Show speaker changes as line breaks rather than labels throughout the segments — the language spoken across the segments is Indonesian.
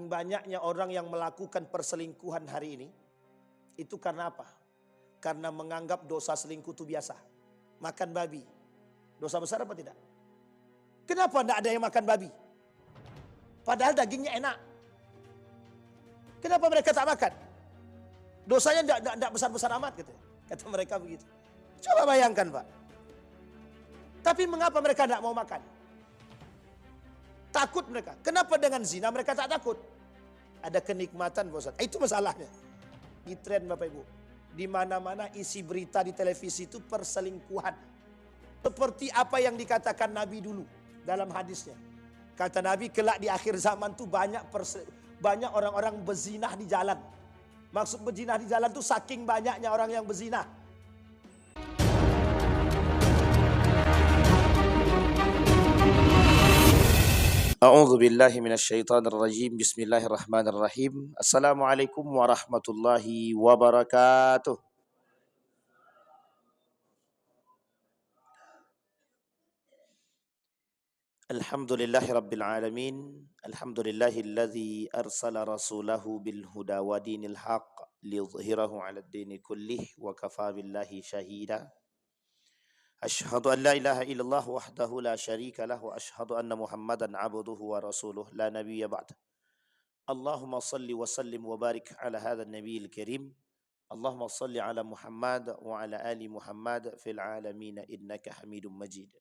saking banyaknya orang yang melakukan perselingkuhan hari ini, itu karena apa? Karena menganggap dosa selingkuh itu biasa. Makan babi, dosa besar apa tidak? Kenapa tidak ada yang makan babi? Padahal dagingnya enak. Kenapa mereka tak makan? Dosanya tidak besar-besar amat gitu. Kata mereka begitu. Coba bayangkan Pak. Tapi mengapa mereka tidak mau makan? Takut mereka. Kenapa dengan zina mereka tak takut? Ada kenikmatan Pak Ustaz. Itu masalahnya. Di tren Bapak Ibu. Di mana-mana isi berita di televisi itu perselingkuhan. Seperti apa yang dikatakan Nabi dulu dalam hadisnya. Kata Nabi kelak di akhir zaman tuh banyak orang-orang berzinah di jalan. Maksud berzinah di jalan tuh saking banyaknya orang yang berzinah. A'udzu billahi minasyaitonir rajim. Bismillahirrahmanirrahim. Assalamualaikum warahmatullahi wabarakatuh. Alhamdulillahi rabbil alamin. Alhamdulillahilladzi arsala rasulahu bil huda wa dinil haq liyudhhirahu 'alad dini kullih wa kafa billahi shahida. Asyhadu an la ilaha illallah wahdahu la syarika lah wa asyhadu anna Muhammadan 'abduhu wa rasuluh la nabiyya ba'd. Allahumma salli wa sallim wa barik ala hadzal nabiyil karim. Allahumma salli ala Muhammad wa ala ali Muhammad fil alamin innaka Hamidum Majid.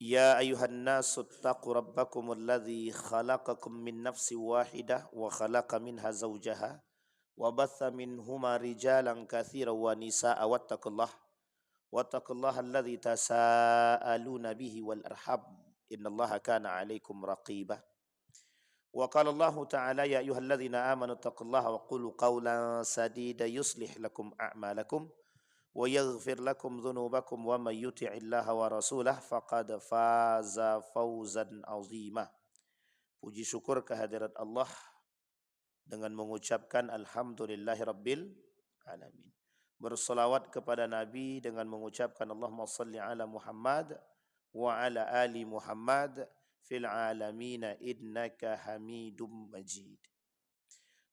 Ya ayuhan nasu attaqu rabbakum alladhi khalaqakum min nafsin wahidah wa khalaqa minha zawjaha wa batha minhuma rijalan katsiran wa nisaa wattaqullaha alladhi tasaaluna bihi wal arham innallaha kana 'alaikum raqiba. Wa qala Allah ta'ala ya ayyuhalladzina amanu taqullaha wa qulu qawlan sadida yuslih lakum a'malakum wa yaghfir lakum dhunubakum wa may yuti'illaha wa rasulah faqad faza fawzan 'azima. Puji syukur kehadirat Allah dengan mengucapkan alhamdulillahirabbil alamin. Berselawat kepada Nabi dengan mengucapkan Allahumma salli ala Muhammad wa ala ali Muhammad fil alamin innaka Hamidum Majid.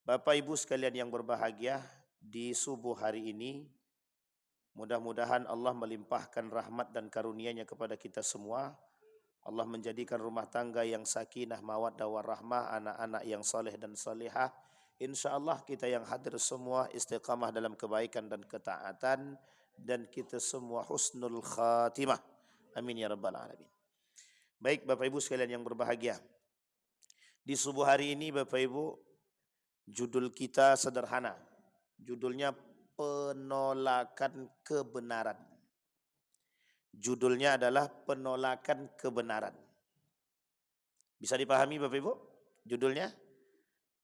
Bapak Ibu sekalian yang berbahagia, di subuh hari ini mudah-mudahan Allah melimpahkan rahmat dan karunia-Nya kepada kita semua. Allah menjadikan rumah tangga yang sakinah, mawaddah warahmah, anak-anak yang saleh dan salihah. InsyaAllah kita yang hadir semua istiqamah dalam kebaikan dan ketaatan, dan kita semua husnul khatimah. Amin ya rabbal alamin. Baik Bapak Ibu sekalian yang berbahagia, di subuh hari ini Bapak Ibu, judul kita sederhana. Judulnya penolakan kebenaran. Judulnya adalah penolakan kebenaran. Bisa dipahami Bapak Ibu? Judulnya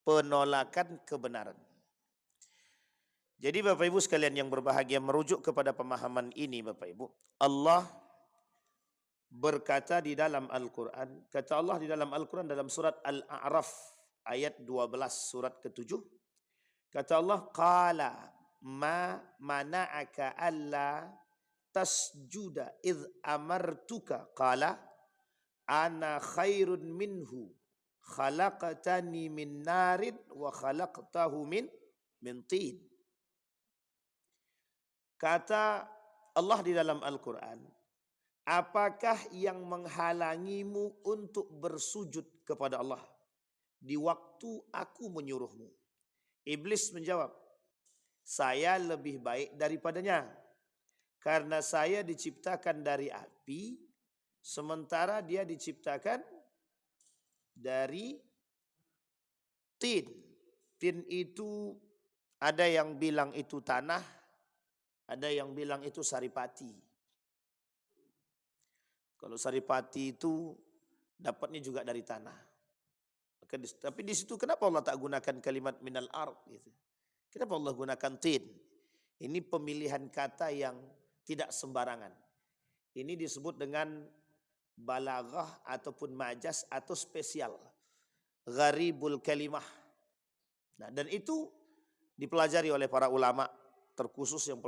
penolakan kebenaran. Jadi Bapak Ibu sekalian yang berbahagia, merujuk kepada pemahaman ini Bapak Ibu, Allah berkata di dalam Al-Quran, kata Allah di dalam Al-Quran dalam surat Al-A'raf ayat 12, surat ke-7, kata Allah, qala ma mana'aka alla tasjuda idh amartuka qala ana khairun minhu khalaqtani min narin wa khalaqtahu min tin. Kata Allah di dalam Al-Quran, apakah yang menghalangimu untuk bersujud kepada Allah di waktu aku menyuruhmu? Iblis menjawab, saya lebih baik daripadanya, karena saya diciptakan dari api, sementara dia diciptakan dari tin. Tin itu ada yang bilang itu tanah, ada yang bilang itu saripati. Kalau saripati itu dapatnya juga dari tanah. Tapi di situ kenapa Allah tak gunakan kalimat minal ard gitu? Kenapa Allah gunakan tin? Ini pemilihan kata yang tidak sembarangan. Ini disebut dengan balaghah ataupun majaz atau spesial. Gharibul kalimah. Nah, dan itu dipelajari oleh para ulama terkhusus yang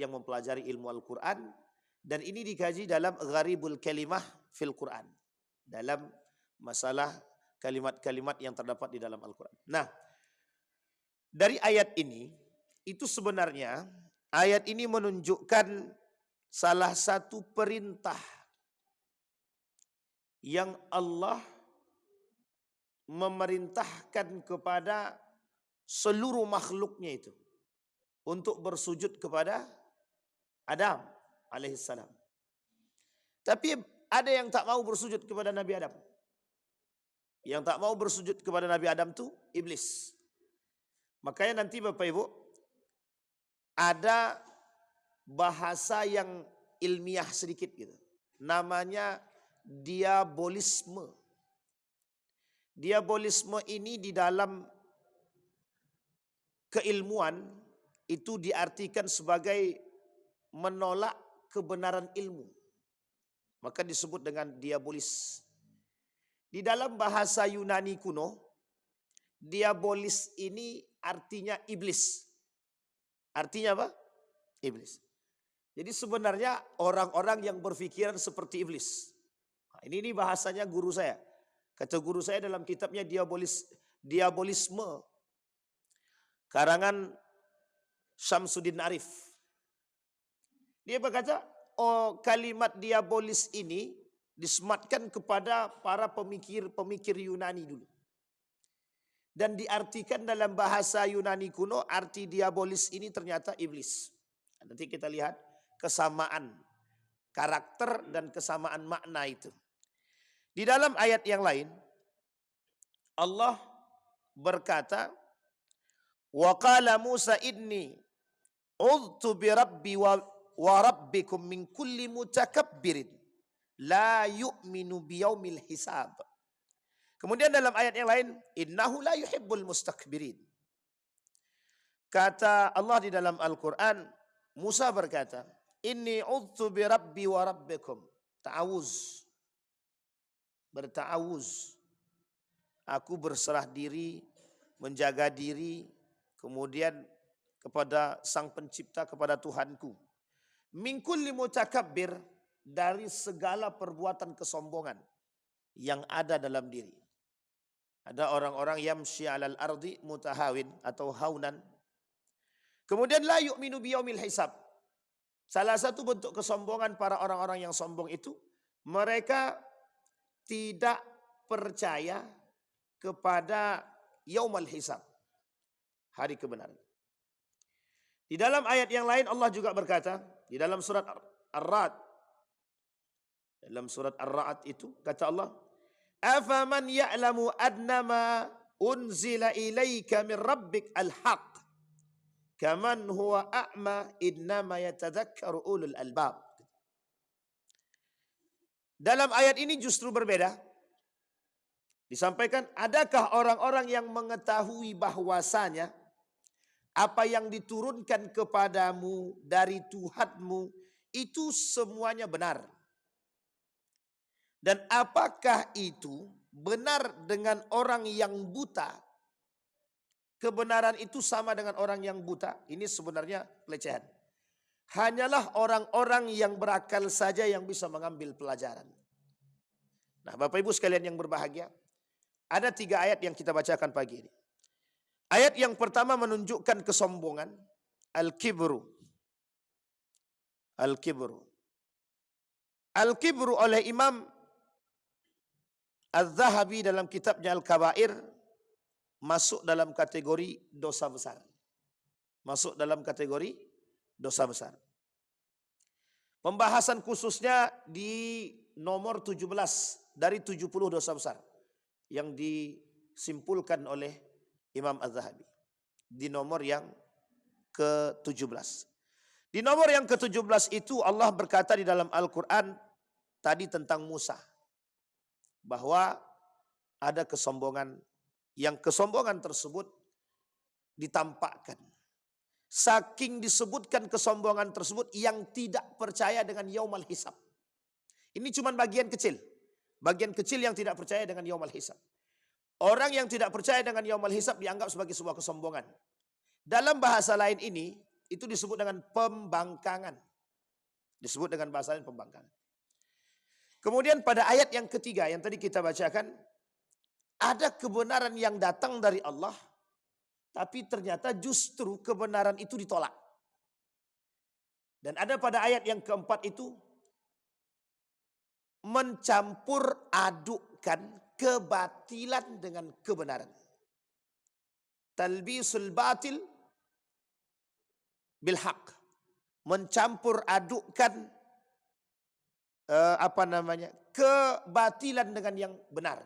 mempelajari ilmu Al-Quran. Dan ini dikaji dalam gharibul kalimah fil Quran. Dalam masalah kalimat-kalimat yang terdapat di dalam Al-Quran. Nah, dari ayat ini, itu sebenarnya ayat ini menunjukkan salah satu perintah yang Allah memerintahkan kepada seluruh makhluknya itu untuk bersujud kepada Adam alaihissalam. Tapi ada yang tak mau bersujud kepada Nabi Adam. Yang tak mau bersujud kepada Nabi Adam itu iblis. Makanya nanti Bapak Ibu ada bahasa yang ilmiah sedikit gitu. Namanya diabolisme. Diabolisme ini di dalam keilmuan itu diartikan sebagai menolak kebenaran ilmu. Maka disebut dengan diabolis. Di dalam bahasa Yunani kuno, diabolis ini artinya iblis. Artinya apa? Iblis. Jadi sebenarnya orang-orang yang berpikiran seperti iblis. Nah, ini bahasanya guru saya. Kata guru saya dalam kitabnya diabolisme. Karangan Syamsuddin Arif. Dia berkata, kalimat diabolis ini disematkan kepada para pemikir Yunani dulu. Dan diartikan dalam bahasa Yunani kuno, arti diabolis ini ternyata iblis. Nanti kita lihat kesamaan karakter dan kesamaan makna itu. Di dalam ayat yang lain, Allah berkata, wa qala Musa inni udtu bi rabbi wa rabbikum min kulli mutakabbirin la yu'minu biyaumil hisab. Kemudian dalam ayat yang lain, innahu la yuhibbul mustakbirin. Kata Allah di dalam Al-Quran, Musa berkata, inni udtu bi rabbi wa rabbikum. Ta'awuz. Berta'awuz. Aku berserah diri, menjaga diri, kemudian kepada Sang Pencipta, kepada Tuhanku. Min kulli mutakabbir, dari segala perbuatan kesombongan yang ada dalam diri. Ada orang-orang yamshi 'alal ardi mutahawin atau haunan. Kemudian la yu'minu biyaumil hisab. Salah satu bentuk kesombongan para orang-orang yang sombong itu, mereka tidak percaya kepada yaumul hisab, hari kebenaran. Di dalam ayat yang lain Allah juga berkata, di dalam surat Ar-Ra'd, dalam surat Ar-Ra'd itu kata Allah, afaman ya'lamu annama unzila ilaika min rabbik al-haq kaman huwa a'ma innama yatadhakkaru ulul albab. Dalam ayat ini justru berbeda. Disampaikan, adakah orang-orang yang mengetahui bahwasanya apa yang diturunkan kepadamu dari Tuhanmu itu semuanya benar. Dan apakah itu benar dengan orang yang buta? Kebenaran itu sama dengan orang yang buta? Ini sebenarnya pelecehan. Hanyalah orang-orang yang berakal saja yang bisa mengambil pelajaran. Nah, Bapak Ibu sekalian yang berbahagia, ada 3 ayat yang kita bacakan pagi ini. Ayat yang pertama menunjukkan kesombongan, al-kibru. Al-kibru. Al-kibru oleh Imam Az-Zahabi dalam kitabnya Al-Kabair masuk dalam kategori dosa besar. Masuk dalam kategori dosa besar. Pembahasan khususnya di nomor 17 dari 70 dosa besar yang disimpulkan oleh Imam Az-Zahabi. Di nomor yang ke-17. Di nomor yang ke-17 itu Allah berkata di dalam Al-Quran tadi tentang Musa. Bahwa ada kesombongan, yang kesombongan tersebut ditampakkan. Saking disebutkan kesombongan tersebut yang tidak percaya dengan yaumul hisab. Ini cuma bagian kecil. Bagian kecil yang tidak percaya dengan yaumul hisab. Orang yang tidak percaya dengan yaumul hisab dianggap sebagai sebuah kesombongan. Dalam bahasa lain ini, itu disebut dengan pembangkangan. Disebut dengan bahasa lain pembangkangan. Kemudian pada ayat yang ketiga yang tadi kita bacakan, ada kebenaran yang datang dari Allah, tapi ternyata justru kebenaran itu ditolak. Dan ada pada ayat yang keempat itu, mencampur adukkan kebatilan dengan kebenaran. Talbisul batil bil haq. Mencampur adukkan kebatilan dengan yang benar.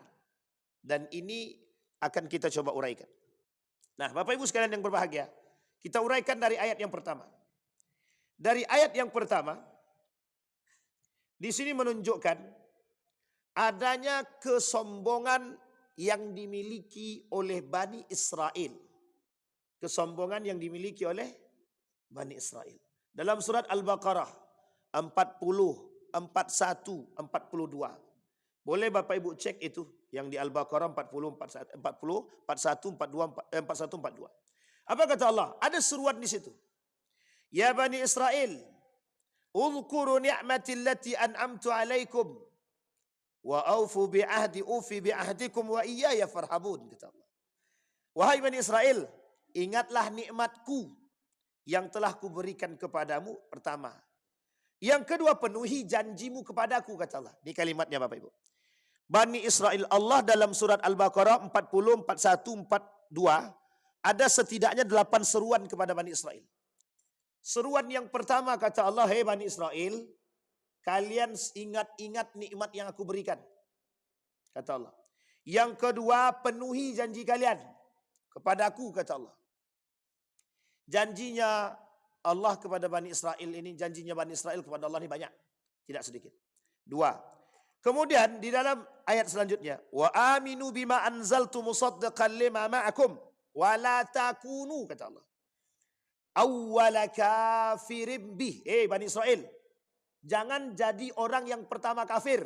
Dan ini akan kita coba uraikan. Nah, Bapak Ibu sekalian yang berbahagia, kita uraikan dari ayat yang pertama. Dari ayat yang pertama, di sini menunjukkan adanya kesombongan yang dimiliki oleh Bani Israel. Kesombongan yang dimiliki oleh Bani Israel. Dalam surat Al-Baqarah 40, 41, 42. Boleh Bapak Ibu cek itu yang di Al-Baqarah 40, 41, 42, 42. Apa kata Allah? Ada seruan di situ. Ya Bani Israel, uzkuru ni'mati allati an'amtu alaikum wa aufu ufi bi'ahdikum wa iyaya farhabun, kata Allah. Wahai Bani Israel, ingatlah nikmatku yang telah kuberikan kepadamu, pertama. Yang kedua, penuhi janjimu kepadaku, kata Allah. Ini kalimatnya Bapak Ibu. Bani Israel, Allah dalam surat Al-Baqarah 40, 41, 42, ada setidaknya 8 seruan kepada Bani Israel. Seruan yang pertama kata Allah, hei Bani Israel, kalian ingat-ingat nikmat yang aku berikan. Kata Allah. Yang kedua, penuhi janji kalian kepadaku, kata Allah. Janjinya Allah kepada Bani Israel ini, janjinya Bani Israel kepada Allah ini banyak, tidak sedikit. 2. Kemudian di dalam ayat selanjutnya, wa aminu bima anzaltu musaddiqan lima ma'akum wa la takunu, kata Allah, awwala kafirin bih. Bani Israel, jangan jadi orang yang pertama kafir.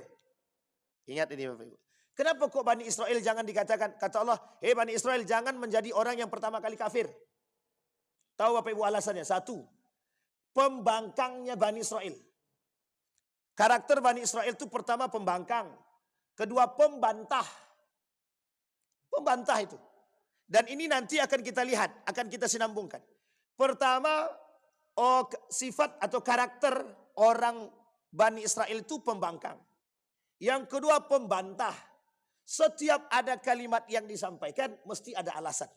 Ingat ini Bapak Ibu. Kenapa kok Bani Israel jangan dikatakan, kata Allah, Bani Israel jangan menjadi orang yang pertama kali kafir. Tahu Bapak Ibu alasannya? 1, pembangkangnya Bani Israel. Karakter Bani Israel itu pertama pembangkang. Kedua pembantah. Pembantah itu. Dan ini nanti akan kita lihat, akan kita sinambungkan. Pertama, sifat atau karakter orang Bani Israel itu pembangkang. Yang kedua pembantah. Setiap ada kalimat yang disampaikan mesti ada alasan.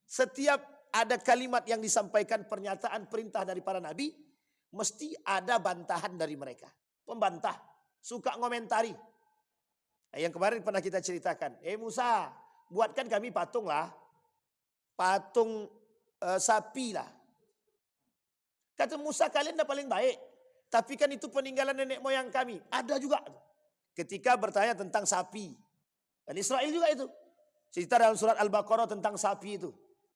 Setiap ada kalimat yang disampaikan, pernyataan perintah dari para nabi, mesti ada bantahan dari mereka. Pembantah, suka ngomentari. Nah, yang kemarin pernah kita ceritakan, Musa, buatkan kami patung lah. Patung sapi lah. Kata Musa, kalian dah paling baik. Tapi kan itu peninggalan nenek moyang kami. Ada juga. Ketika bertanya tentang sapi. Dan Israel juga itu. Cerita dalam surat Al-Baqarah tentang sapi itu.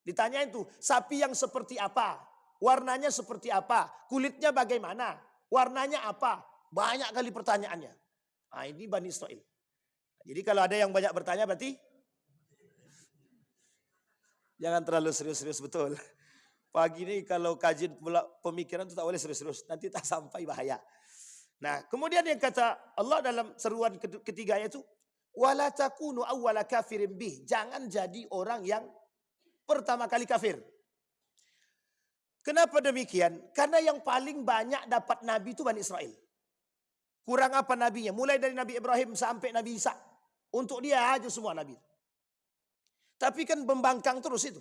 Ditanya itu, sapi yang seperti apa? Warnanya seperti apa? Kulitnya bagaimana? Warnanya apa? Banyak kali pertanyaannya. Nah, ini Bani Israel. Jadi kalau ada yang banyak bertanya berarti jangan terlalu serius-serius betul. Pagi ini kalau kajian pemikiran itu tak boleh serius-serius. Nanti tak sampai bahaya. Nah, kemudian yang kata Allah dalam seruan ketiga itu, wala takunu awwala kafirin bih. Jangan jadi orang yang pertama kali kafir. Kenapa demikian? Karena yang paling banyak dapat nabi itu Bani Israel. Kurang apa nabinya? Mulai dari Nabi Ibrahim sampai Nabi Isa. Untuk dia aja semua nabi. Tapi kan membangkang terus itu.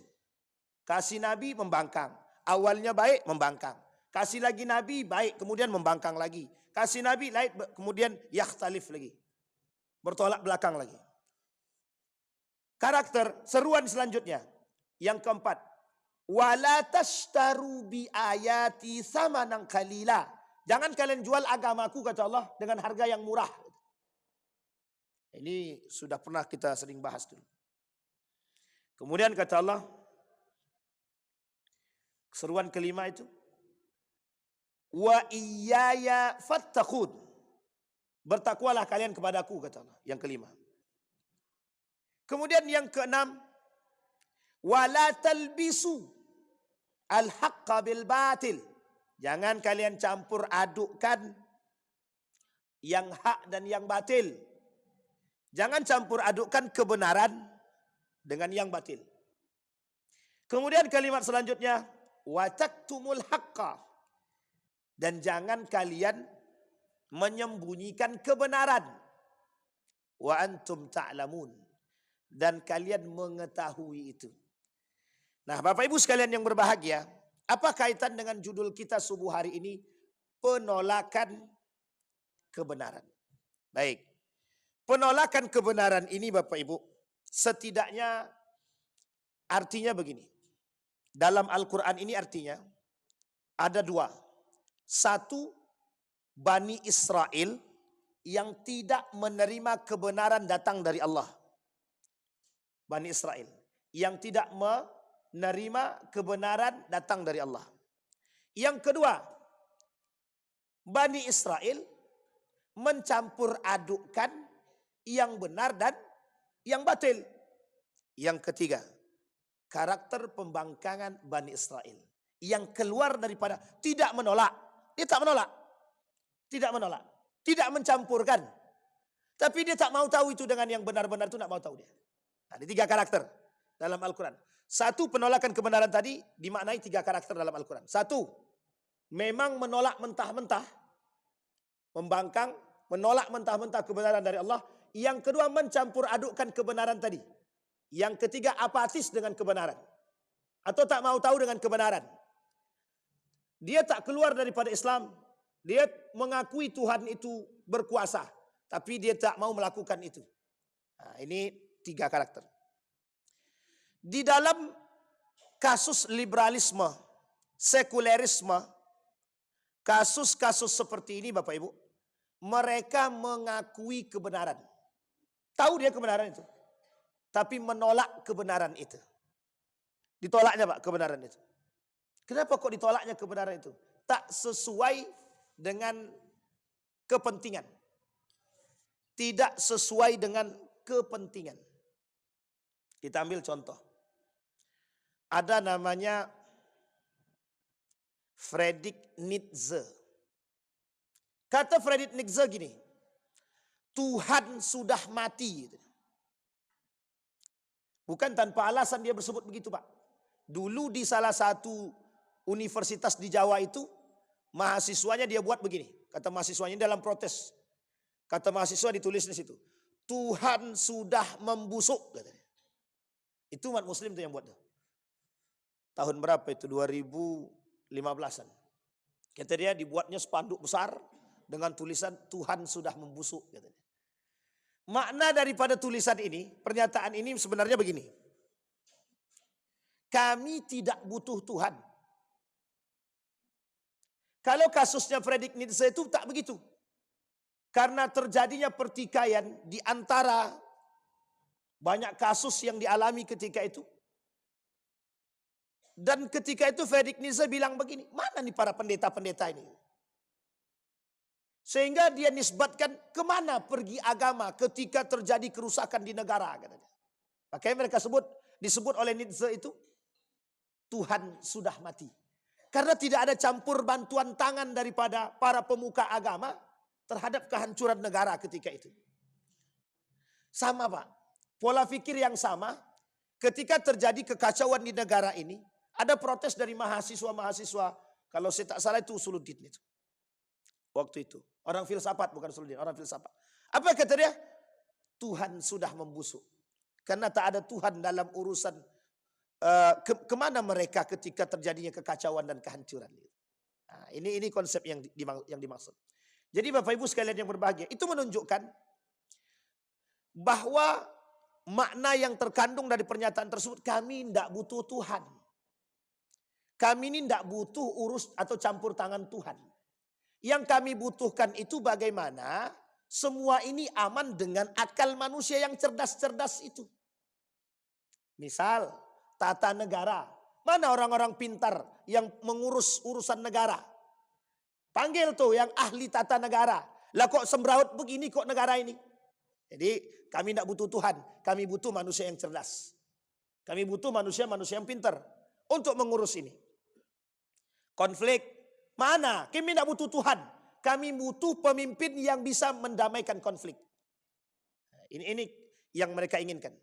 Kasih nabi membangkang. Awalnya baik membangkang. Kasih lagi nabi baik kemudian membangkang lagi. Kasih nabi lain kemudian yakhtalif lagi. Bertolak belakang lagi. Karakter seruan selanjutnya. Yang keempat, wala tashtaru bi ayati samanan qalila. Jangan kalian jual agamaku, kata Allah, dengan harga yang murah. Ini sudah pernah kita sering bahas dulu. Kemudian kata Allah, seruan kelima itu, wa iyaya fattaqun. Bertakwalah kalian kepadaku, kata Allah. Yang kelima. Kemudian yang keenam, wala talbisu al-haqqa bil batil. Jangan kalian campur adukkan yang hak dan yang batil. Jangan campur adukkan kebenaran dengan yang batil. Kemudian kalimat selanjutnya, wa taktumul haqqa. Dan jangan kalian menyembunyikan kebenaran. Wa antum ta'lamun. Dan kalian mengetahui itu. Nah, Bapak Ibu sekalian yang berbahagia, apa kaitan dengan judul kita subuh hari ini? Penolakan kebenaran. Baik. Penolakan kebenaran ini Bapak Ibu, setidaknya artinya begini. Dalam Al-Quran ini artinya ada dua. Satu, Bani Israel yang tidak menerima kebenaran datang dari Allah. Bani Israel yang tidak menerima kebenaran datang dari Allah. Yang kedua, Bani Israel mencampur adukkan yang benar dan yang batil. Yang ketiga, karakter pembangkangan Bani Israel yang keluar daripada tidak menolak. Dia tak menolak. Tidak menolak. Tidak mencampurkan. Tapi dia tak mau tahu itu dengan yang benar-benar itu, tak mau tahu dia. Nah, ini tiga karakter dalam Al-Quran. Satu, penolakan kebenaran tadi dimaknai tiga karakter dalam Al-Quran. Satu, memang menolak mentah-mentah. Membangkang, menolak mentah-mentah kebenaran dari Allah. Yang kedua, mencampur adukkan kebenaran tadi. Yang ketiga, apatis dengan kebenaran. Atau tak mau tahu dengan kebenaran. Dia tak keluar daripada Islam. Dia mengakui Tuhan itu berkuasa. Tapi dia tak mau melakukan itu. Nah, ini tiga karakter. Di dalam kasus liberalisme, sekulerisme, kasus-kasus seperti ini Bapak Ibu, mereka mengakui kebenaran. Tahu dia kebenaran itu. Tapi menolak kebenaran itu. Ditolaknya Pak kebenaran itu. Kenapa kok ditolaknya kebenaran itu? Tak sesuai dengan kepentingan. Tidak sesuai dengan kepentingan. Kita ambil contoh. Ada namanya Friedrich Nietzsche. Kata Friedrich Nietzsche gini, Tuhan sudah mati. Bukan tanpa alasan dia bersebut begitu Pak. Dulu di salah satu universitas di Jawa itu, mahasiswanya dia buat begini. Kata mahasiswanya dalam protes. Kata mahasiswa ditulis di situ, Tuhan sudah membusuk. Katanya. Itu umat muslim itu yang buat. Tahun berapa itu? 2015an. Kata dia dibuatnya spanduk besar dengan tulisan Tuhan sudah membusuk. Katanya. Makna daripada tulisan ini, pernyataan ini sebenarnya begini. Kami tidak butuh Tuhan. Kalau kasusnya Friedrich Nietzsche itu tak begitu. Karena terjadinya pertikaian di antara banyak kasus yang dialami ketika itu. Dan ketika itu Friedrich Nietzsche bilang begini, mana nih para pendeta-pendeta ini? Sehingga dia nisbatkan kemana pergi agama ketika terjadi kerusakan di negara. Katanya. Makanya mereka disebut oleh Nietzsche itu, Tuhan sudah mati. Karena tidak ada campur bantuan tangan daripada para pemuka agama terhadap kehancuran negara ketika itu. Sama Pak, pola pikir yang sama ketika terjadi kekacauan di negara ini, ada protes dari mahasiswa-mahasiswa, kalau saya tak salah itu Usuluddin itu. Waktu itu, orang filsafat bukan Usuluddin, orang filsafat. Apa kata dia? Tuhan sudah membusuk. Karena tak ada Tuhan dalam urusan kemana mereka ketika terjadinya kekacauan dan kehancuran. Nah, ini konsep yang dimaksud. Jadi Bapak Ibu sekalian yang berbahagia, itu menunjukkan bahwa makna yang terkandung dari pernyataan tersebut, kami tidak butuh Tuhan. Kami ini tidak butuh urus atau campur tangan Tuhan. Yang kami butuhkan itu bagaimana semua ini aman dengan akal manusia yang cerdas-cerdas itu. Misal tata negara. Mana orang-orang pintar yang mengurus urusan negara? Panggil tuh yang ahli tata negara. Lah kok sembraut begini kok negara ini? Jadi kami tidak butuh Tuhan. Kami butuh manusia yang cerdas. Kami butuh manusia-manusia yang pintar. Untuk mengurus ini. Konflik. Mana? Kami tidak butuh Tuhan. Kami butuh pemimpin yang bisa mendamaikan konflik. Ini yang mereka inginkan.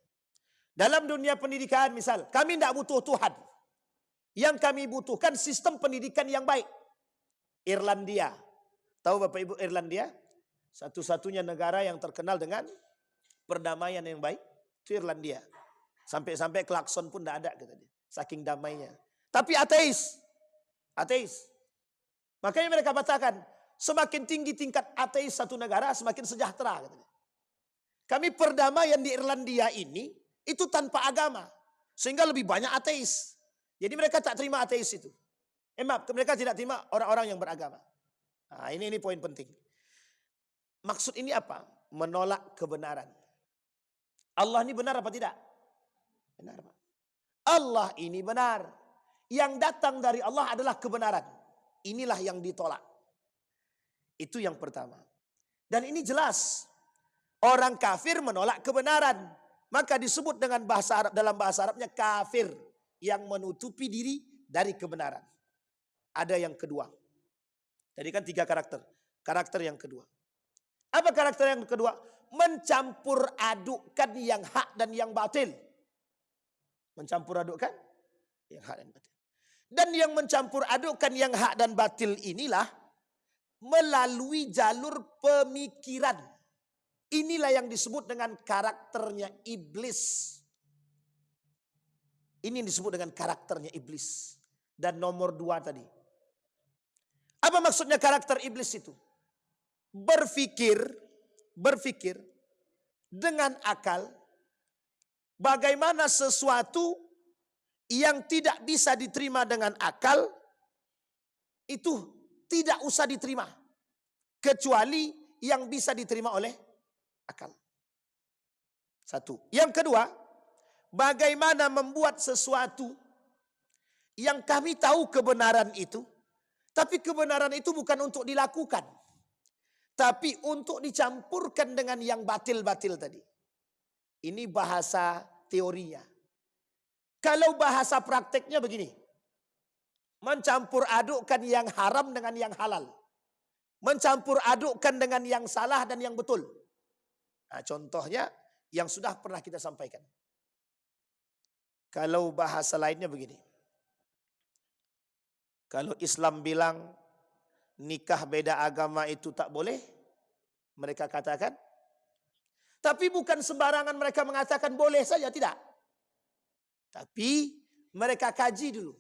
Dalam dunia pendidikan misal, kami tidak butuh Tuhan. Yang kami butuhkan sistem pendidikan yang baik. Irlandia. Tahu Bapak Ibu Irlandia? Satu-satunya negara yang terkenal dengan perdamaian yang baik. Itu Irlandia. Sampai-sampai klakson pun tidak ada kata dia. Saking damainya. Tapi ateis. Ateis. Makanya mereka katakan, semakin tinggi tingkat ateis satu negara, semakin sejahtera. Katanya. Kami perdamaian di Irlandia ini, itu tanpa agama. Sehingga lebih banyak ateis. Jadi mereka tak terima ateis itu. Maaf, mereka tidak terima orang-orang yang beragama. Nah, ini poin penting. Maksud ini apa? Menolak kebenaran. Allah ini benar apa tidak? Benar Pak. Allah ini benar. Yang datang dari Allah adalah kebenaran. Inilah yang ditolak. Itu yang pertama. Dan ini jelas. Orang kafir menolak kebenaran. Maka disebut dengan bahasa Arab, dalam bahasa Arabnya kafir. Yang menutupi diri dari kebenaran. Ada yang kedua. Tadi kan 3 karakter. Karakter yang kedua. Apa karakter yang kedua? Mencampur adukkan yang hak dan yang batil. Mencampur adukkan yang hak dan batil. Dan yang mencampur adukkan yang hak dan batil inilah melalui jalur pemikiran. Inilah yang disebut dengan karakternya iblis. Ini yang disebut dengan karakternya iblis. Dan nomor 2 tadi. Apa maksudnya karakter iblis itu? Berpikir dengan akal bagaimana sesuatu yang tidak bisa diterima dengan akal itu tidak usah diterima kecuali yang bisa diterima oleh akal. Satu. Yang kedua, bagaimana membuat sesuatu yang kami tahu kebenaran itu, tapi kebenaran itu bukan untuk dilakukan, tapi untuk dicampurkan dengan yang batil-batil tadi. Ini bahasa teorinya. Kalau bahasa prakteknya begini. Mencampur adukkan yang haram dengan yang halal. Mencampur adukkan dengan yang salah dan yang betul. Nah, contohnya yang sudah pernah kita sampaikan. Kalau bahasa lainnya begini. Kalau Islam bilang nikah beda agama itu tak boleh. Mereka katakan. Tapi bukan sembarangan mereka mengatakan boleh saja, tidak. Tapi mereka kaji dulu.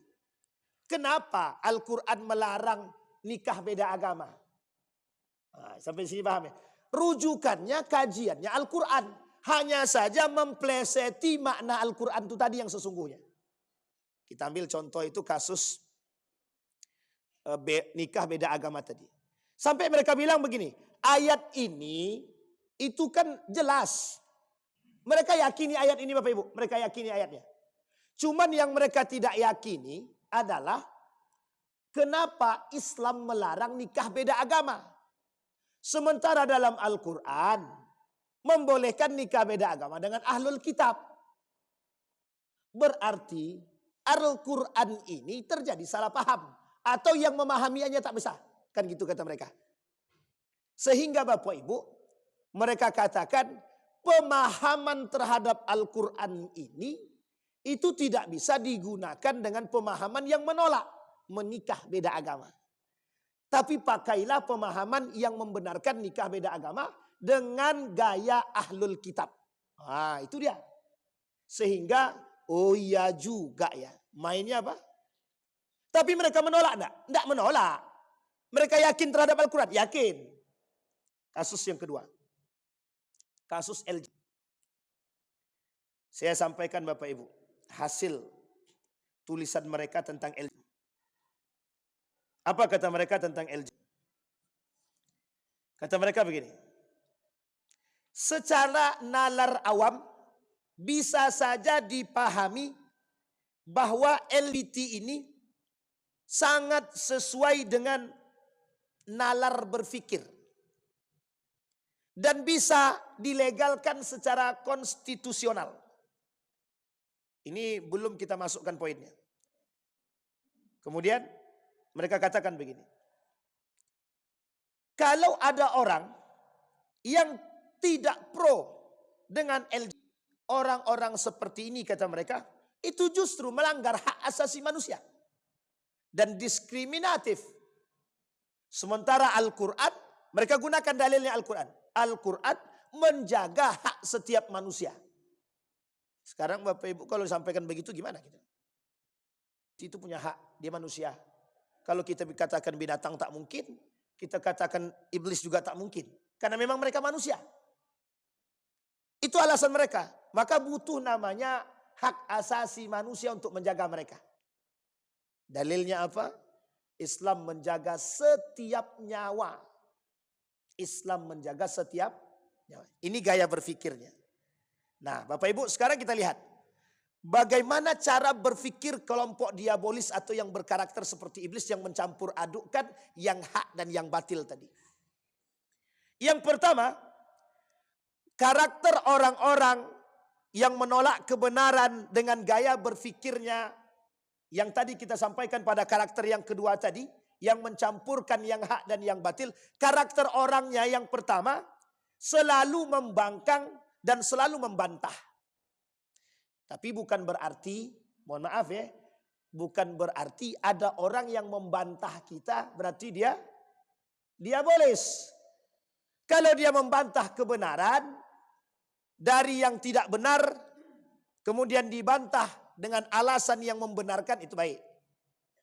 Kenapa Al-Quran melarang nikah beda agama? Nah, sampai sini paham ya? Rujukannya, kajiannya Al-Quran. Hanya saja mempleseti makna Al-Quran itu tadi yang sesungguhnya. Kita ambil contoh itu kasus nikah beda agama tadi. Sampai mereka bilang begini, ayat ini itu kan jelas. Mereka yakini ayat ini Bapak Ibu, mereka yakini ayatnya. Cuman yang mereka tidak yakini adalah kenapa Islam melarang nikah beda agama. Sementara dalam Al-Quran membolehkan nikah beda agama dengan ahlul kitab. Berarti Al-Quran ini terjadi salah paham. Atau yang memahaminya tak besar. Kan gitu kata mereka. Sehingga Bapak Ibu mereka katakan pemahaman terhadap Al-Quran ini itu tidak bisa digunakan dengan pemahaman yang menolak menikah beda agama. Tapi pakailah pemahaman yang membenarkan nikah beda agama dengan gaya ahlul kitab. Nah, itu dia. Sehingga, oh iya juga ya. Mainnya apa? Tapi mereka menolak enggak? Enggak menolak. Mereka yakin terhadap Al-Quran? Yakin. Kasus yang kedua. Kasus LG. Saya sampaikan Bapak Ibu. Hasil tulisan mereka tentang LG. Apa kata mereka tentang LG? Kata mereka begini. Secara nalar awam bisa saja dipahami bahwa LGBT ini sangat sesuai dengan nalar berpikir. Dan bisa dilegalkan secara konstitusional. Ini belum kita masukkan poinnya. Kemudian mereka katakan begini. Kalau ada orang yang tidak pro dengan LGBT. Orang-orang seperti ini kata mereka, itu justru melanggar hak asasi manusia. Dan diskriminatif. Sementara Al-Quran, mereka gunakan dalilnya Al-Quran. Al-Quran menjaga hak setiap manusia. Sekarang Bapak Ibu kalau sampaikan begitu gimana kita? Itu punya hak, dia manusia. Kalau kita katakan binatang tak mungkin, kita katakan iblis juga tak mungkin. Karena memang mereka manusia. Itu alasan mereka. Maka butuh namanya hak asasi manusia untuk menjaga mereka. Dalilnya apa? Islam menjaga setiap nyawa. Islam menjaga setiap nyawa. Ini gaya berfikirnya. Nah, Bapak Ibu, sekarang kita lihat. Bagaimana cara berfikir kelompok diabolis atau yang berkarakter seperti iblis yang mencampur adukkan yang hak dan yang batil tadi. Yang pertama, karakter orang-orang yang menolak kebenaran dengan gaya berfikirnya yang tadi kita sampaikan pada karakter yang kedua tadi, yang mencampurkan yang hak dan yang batil. Karakter orangnya yang pertama selalu membangkang dan selalu membantah. Tapi bukan berarti, mohon maaf ya, bukan berarti ada orang yang membantah kita berarti dia diabolis. Kalau dia membantah kebenaran dari yang tidak benar, kemudian dibantah dengan alasan yang membenarkan, itu baik.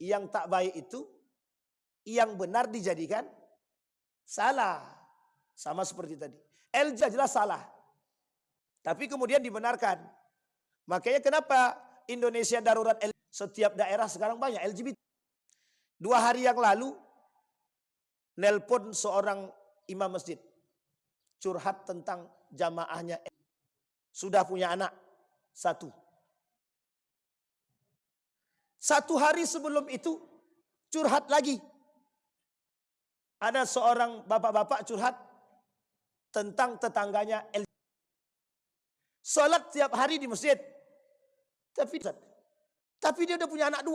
Yang tak baik itu, yang benar dijadikan salah. Sama seperti tadi. Jelas salah. Tapi kemudian dibenarkan. Makanya kenapa Indonesia darurat LGBT? Setiap daerah sekarang banyak LGBT. 2 hari yang lalu, nelpon seorang imam masjid. Curhat tentang jamaahnya. Sudah punya anak 1. 1 hari sebelum itu, curhat lagi. Ada seorang bapak-bapak curhat tentang tetangganya LGBT. Sholat tiap hari di masjid. Tapi dia udah punya anak 2.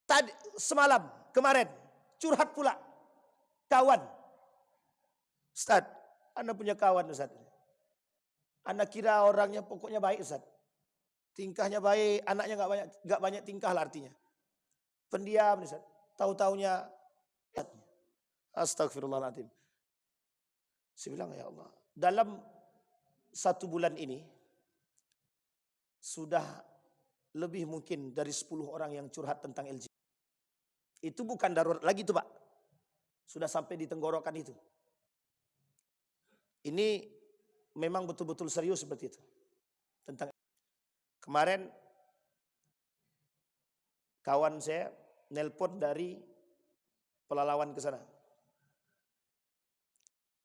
Tadi semalam kemarin curhat pula kawan. Ustaz, Anda punya kawan Ustaz. Anda kira orangnya pokoknya baik Ustaz. Tingkahnya baik, anaknya enggak banyak tingkah lah artinya. Pendiam Ustaz. Tahu-taunya astagfirullahaladzim. Saya bilang ya Allah, dalam 1 bulan ini sudah lebih mungkin dari 10 orang yang curhat tentang LGBT. Itu bukan darurat lagi itu Pak. Sudah sampai di tenggorokan itu. Ini memang betul-betul serius seperti itu. Tentang kemarin kawan saya nelpon dari Pelalawan ke sana.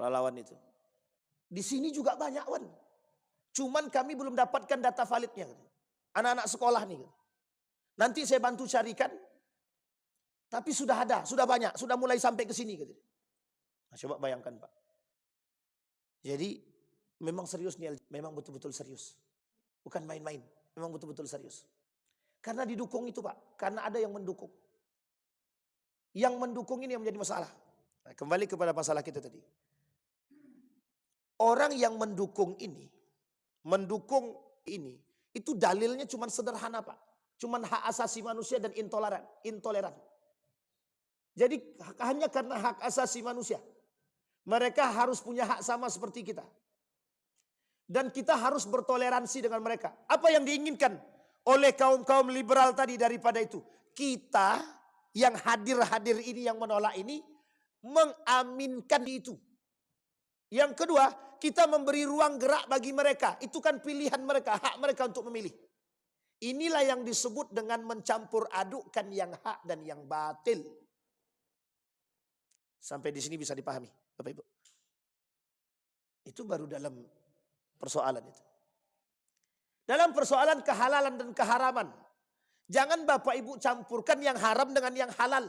Pelalawan itu. Di sini juga banyak Wan. Cuman kami belum dapatkan data validnya. Anak-anak sekolah nih. Nanti saya bantu carikan. Tapi sudah ada, sudah banyak, sudah mulai sampai ke sini. Nah, coba bayangkan Pak. Jadi memang serius nih, memang betul-betul serius. Bukan main-main, memang betul-betul serius. Karena didukung itu Pak, karena ada yang mendukung. Yang mendukung ini yang menjadi masalah. Nah, kembali kepada masalah kita tadi. Orang yang mendukung ini, itu dalilnya cuma sederhana Pak. Cuma hak asasi manusia dan intoleran. Jadi hanya karena hak asasi manusia. Mereka harus punya hak sama seperti kita. Dan kita harus bertoleransi dengan mereka. Apa yang diinginkan oleh kaum-kaum liberal tadi daripada itu? Kita yang hadir ini, yang menolak ini, mengaminkan itu. Yang kedua, kita memberi ruang gerak bagi mereka. Itu kan pilihan mereka, hak mereka untuk memilih. Inilah yang disebut dengan mencampur adukkan yang hak dan yang batil. Sampai di sini bisa dipahami, Bapak Ibu. Itu baru dalam persoalan itu. Dalam persoalan kehalalan dan keharaman. Jangan Bapak Ibu campurkan yang haram dengan yang halal.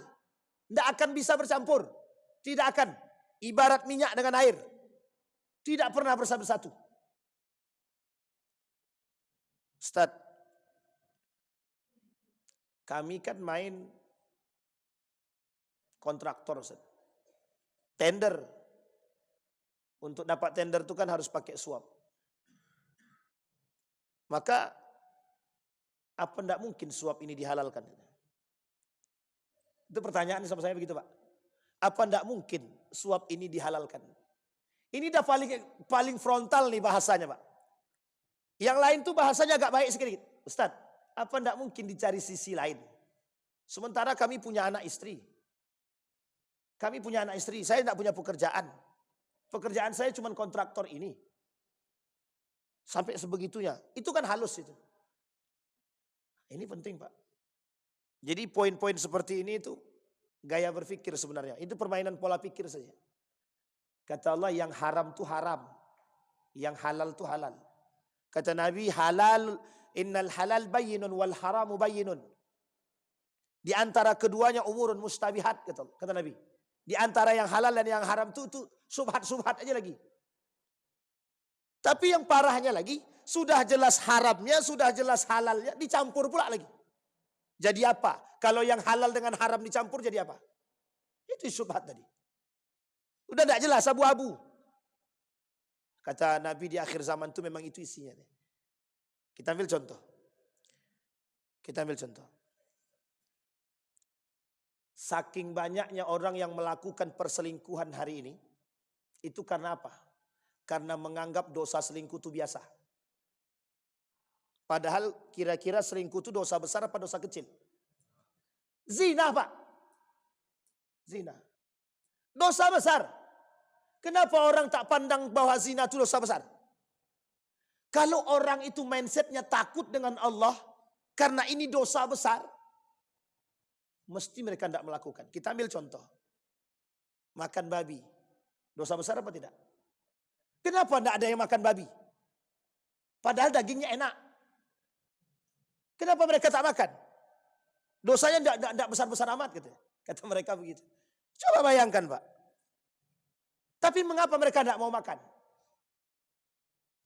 Tidak akan bisa bercampur. Tidak akan. Ibarat minyak dengan air. Tidak pernah bersatu. Ustaz, kami kan main kontraktor Ustaz. Tender. Untuk dapat tender itu kan harus pakai suap. Maka apa tidak mungkin suap ini dihalalkan? Itu pertanyaan sama saya begitu Pak. Apa tidak mungkin suap ini dihalalkan? Ini udah paling frontal nih bahasanya Pak. Yang lain tuh bahasanya agak baik sedikit. Ustadz, apa tidak mungkin dicari sisi lain? Sementara kami punya anak istri. Saya tidak punya pekerjaan. Pekerjaan saya cuma kontraktor ini. Sampai sebegitunya. Itu kan halus itu. Ini penting Pak. Jadi poin-poin seperti ini itu gaya berpikir sebenarnya. Itu permainan pola pikir saja. Kata Allah yang haram itu haram. Yang halal itu halal. Kata Nabi halal, innal halal bayyinun wal haramu bayyinun. Di antara keduanya umurun mustabihat kata Nabi. Di antara yang halal dan yang haram itu subhat-subhat aja lagi. Tapi yang parahnya lagi, sudah jelas haramnya, sudah jelas halalnya, dicampur pula lagi. Jadi apa? Kalau yang halal dengan haram dicampur jadi apa? Itu subhat tadi. Udah tidak jelas, abu-abu. Kata Nabi di akhir zaman itu memang itu isinya. Kita ambil contoh. Saking banyaknya orang yang melakukan perselingkuhan hari ini, itu karena apa? Karena menganggap dosa selingkuh itu biasa. Padahal kira-kira selingkuh itu dosa besar apa dosa kecil? Zina Pak. Zina. Dosa besar. Kenapa orang tak pandang bahwa zina itu dosa besar? Kalau orang itu mindsetnya takut dengan Allah, karena ini dosa besar, mesti mereka tidak melakukan. Kita ambil contoh. Makan babi. Dosa besar apa tidak? Kenapa tidak ada yang makan babi? Padahal dagingnya enak. Kenapa mereka tak makan? Dosanya tidak besar-besar amat gitu. Kata mereka begitu. Coba bayangkan Pak. Tapi mengapa mereka tidak mau makan?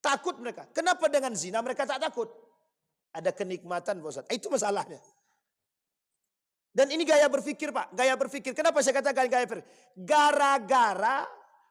Takut mereka. Kenapa dengan zina mereka tak takut? Ada kenikmatan Pak Ustaz. Itu masalahnya. Dan ini gaya berpikir Pak. Gaya berpikir. Kenapa saya katakan gaya berpikir? Gara-gara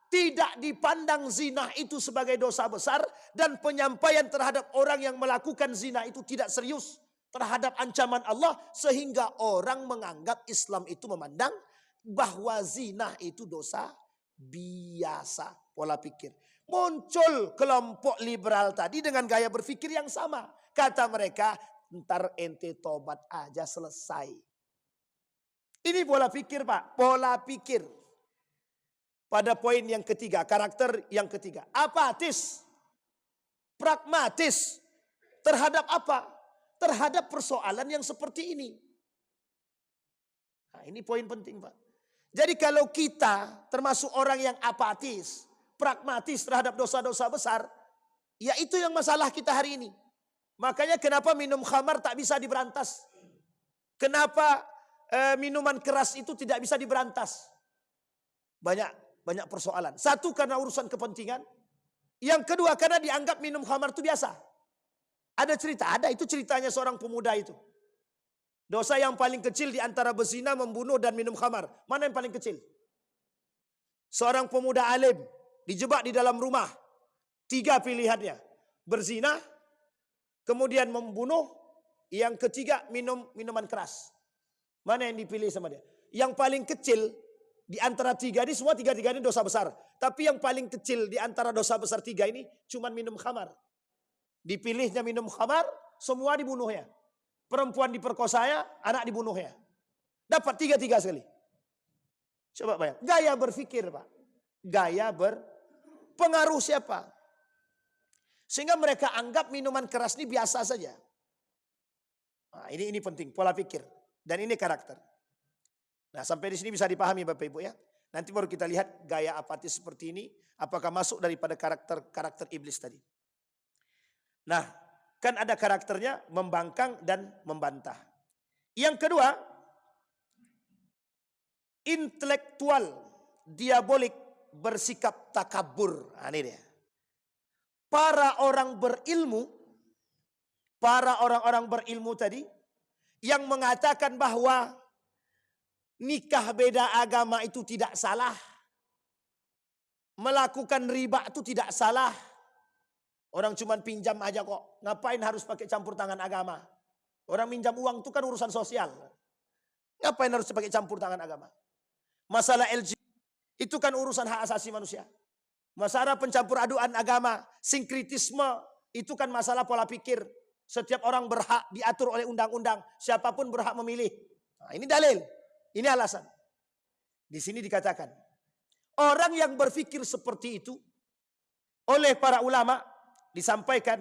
tidak dipandang zina itu sebagai dosa besar. Dan penyampaian terhadap orang yang melakukan zina itu tidak serius terhadap ancaman Allah. Sehingga orang menganggap Islam itu memandang bahwa zina itu dosa biasa. Pola pikir. Muncul kelompok liberal tadi dengan gaya berpikir yang sama. Kata mereka, ntar ente tobat aja selesai. Ini pola pikir Pak, pola pikir. Pada poin yang ketiga, karakter yang ketiga. Apatis, pragmatis. Terhadap apa? Terhadap persoalan yang seperti ini. Nah, ini poin penting Pak. Jadi kalau kita termasuk orang yang apatis, pragmatis terhadap dosa-dosa besar, ya itu yang masalah kita hari ini. Makanya kenapa minum khamar tak bisa diberantas? Kenapa minuman keras itu tidak bisa diberantas? Banyak persoalan. Satu karena urusan kepentingan. Yang kedua karena dianggap minum khamar itu biasa. Ada cerita, itu ceritanya seorang pemuda itu. Dosa yang paling kecil di antara berzina, membunuh dan minum khamar. Mana yang paling kecil? Seorang pemuda alim dijebak di dalam rumah. 3 pilihannya. Berzina, kemudian membunuh, yang ketiga minum minuman keras. Mana yang dipilih sama dia? Yang paling kecil di antara 3 ini, semua 3 ini dosa besar. Tapi yang paling kecil di antara dosa besar 3 ini cuma minum khamar. Dipilihnya minum khamar, semua dibunuhnya. Perempuan diperkosanya, anak dibunuhnya. Dapat 3 sekali. Coba bayang. Gaya berpikir Pak. Gaya berpengaruh siapa? Sehingga mereka anggap minuman keras ini biasa saja. Nah, ini penting, pola pikir. Dan ini karakter. Nah, sampai di sini bisa dipahami Bapak Ibu ya. Nanti baru kita lihat gaya apatis seperti ini. Apakah masuk daripada karakter iblis tadi. Nah, kan ada karakternya membangkang dan membantah. Yang kedua, intelektual, diabolik, bersikap takabur. Nah, ini dia. Para orang-orang berilmu tadi, yang mengatakan bahwa nikah beda agama itu tidak salah. Melakukan riba itu tidak salah. Orang cuma pinjam aja kok. Ngapain harus pakai campur tangan agama? Orang minjam uang itu kan urusan sosial. Ngapain harus pakai campur tangan agama? Masalah LGBT itu kan urusan hak asasi manusia. Masalah pencampur aduan agama, sinkritisme, itu kan masalah pola pikir. Setiap orang berhak diatur oleh undang-undang. Siapapun berhak memilih. Nah, ini dalil. Ini alasan. Di sini dikatakan, orang yang berpikir seperti itu oleh para ulama disampaikan,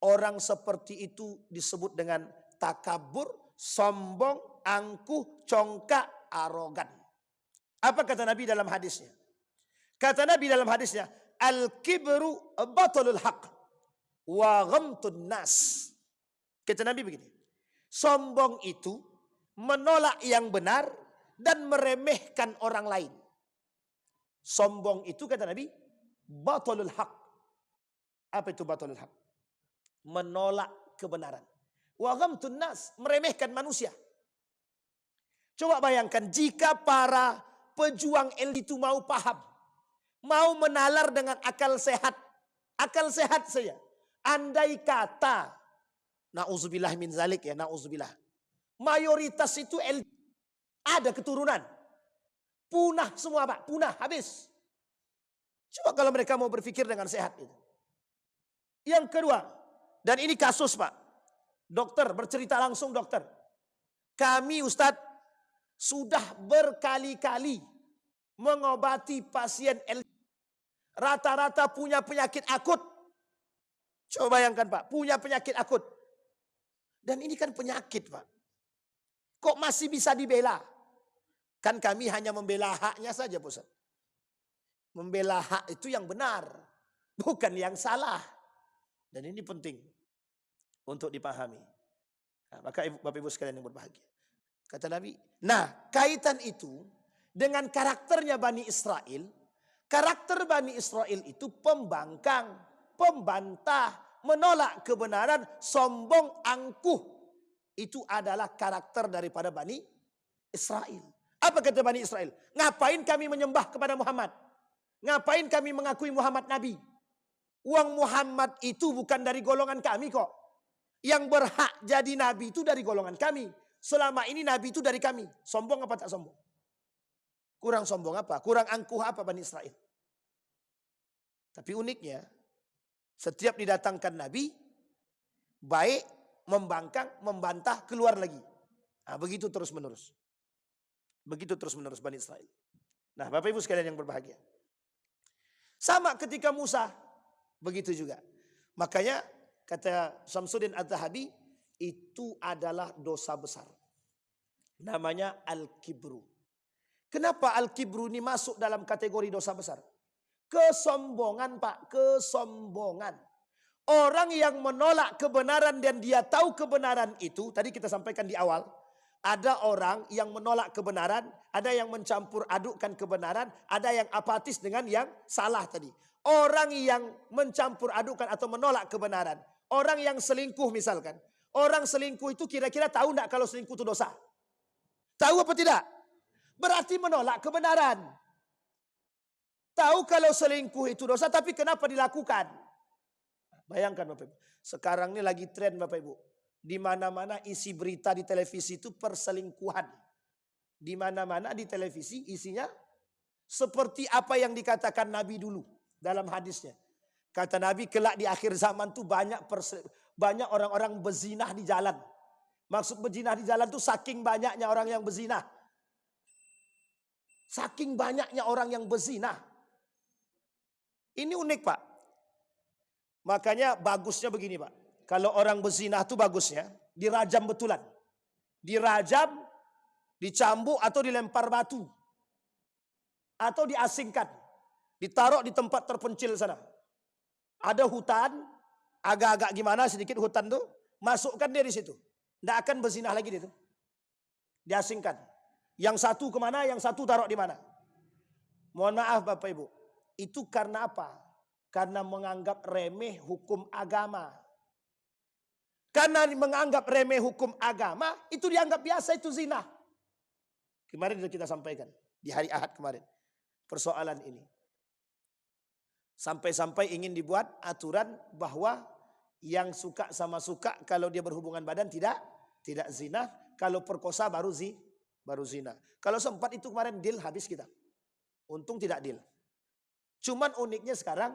orang seperti itu disebut dengan takabur, sombong, angkuh, congkak, arogan. Apa kata Nabi dalam hadisnya? Kata Nabi dalam hadisnya, al-kibru batalul haq wa ghamtun nas. Kata Nabi begini, sombong itu menolak yang benar dan meremehkan orang lain. Sombong itu kata Nabi, batalul haq. Apa itu batalul haq? Menolak kebenaran. Wa ghamtun nas, meremehkan manusia. Coba bayangkan jika para pejuang itu mau paham, mau menalar dengan akal sehat saja. Andai kata, na'udzubillah min zalik ya, na'udzubillah. Mayoritas itu ada keturunan. Punah semua Pak, punah, habis. Coba kalau mereka mau berpikir dengan sehat itu. Yang kedua, dan ini kasus Pak. Dokter, bercerita langsung dokter. Kami Ustadz sudah berkali-kali mengobati pasien rata-rata punya penyakit akut. Coba bayangkan Pak, punya penyakit akut. Dan ini kan penyakit Pak. Kok masih bisa dibela? Kan kami hanya membela haknya saja Ustaz. Membela hak itu yang benar, bukan yang salah. Dan ini penting untuk dipahami. Nah, maka Bapak Ibu sekalian yang berbahagia. Kata Nabi, nah kaitan itu dengan karakternya Bani Israel. Karakter Bani Israel itu pembangkang, pembantah, menolak kebenaran, sombong, angkuh. Itu adalah karakter daripada Bani Israel. Apa kata Bani Israel? Ngapain kami menyembah kepada Muhammad? Ngapain kami mengakui Muhammad Nabi? Uang Muhammad itu bukan dari golongan kami kok. Yang berhak jadi Nabi itu dari golongan kami. Selama ini Nabi itu dari kami. Sombong apa tak sombong? Kurang sombong apa? Kurang angkuh apa Bani Israel? Tapi uniknya, setiap didatangkan Nabi, baik, membangkang, membantah, keluar lagi. Nah, begitu terus menerus. Begitu terus menerus Bani Israel. Nah Bapak Ibu sekalian yang berbahagia. Sama ketika Musa, begitu juga. Makanya kata Syamsuddin Az-Zahabi, itu adalah dosa besar. Namanya al-kibru. Kenapa al-kibru ini masuk dalam kategori dosa besar? Kesombongan Pak, kesombongan. Orang yang menolak kebenaran dan dia tahu kebenaran itu, tadi kita sampaikan di awal, ada orang yang menolak kebenaran, ada yang mencampur adukkan kebenaran, ada yang apatis dengan yang salah tadi. Orang yang mencampur adukkan atau menolak kebenaran, orang yang selingkuh misalkan. Orang selingkuh itu kira-kira tahu enggak kalau selingkuh itu dosa? Tahu apa tidak? Berarti menolak kebenaran. Tahu kalau selingkuh itu dosa, tapi kenapa dilakukan? Bayangkan Bapak Ibu. Sekarang ini lagi tren Bapak Ibu. Di mana-mana isi berita di televisi itu perselingkuhan. Di mana-mana di televisi isinya seperti apa yang dikatakan Nabi dulu dalam hadisnya. Kata Nabi, kelak di akhir zaman tuh banyak orang-orang berzinah di jalan. Maksud berzinah di jalan tuh saking banyaknya orang yang berzinah. Saking banyaknya orang yang berzinah. Ini unik Pak. Makanya bagusnya begini Pak. Kalau orang berzinah tuh bagusnya dirajam betulan. Dirajam, dicambuk atau dilempar batu. Atau diasingkan. Ditaruh di tempat terpencil sana. Ada hutan, agak-agak gimana sedikit hutan tuh, masukkan dia di situ. Tidak akan berzinah lagi dia tuh. Diasingkan. Yang satu kemana, yang satu taruh di mana. Mohon maaf Bapak Ibu. Itu karena apa? Karena menganggap remeh hukum agama. Karena menganggap remeh hukum agama, itu dianggap biasa, itu zina. Kemarin sudah kita sampaikan, di hari Ahad kemarin. Persoalan ini. Sampai-sampai ingin dibuat aturan bahwa yang suka sama suka kalau dia berhubungan badan tidak zina, kalau perkosa baru zina. Kalau sempat itu kemarin deal habis kita. Untung tidak deal. Cuman uniknya sekarang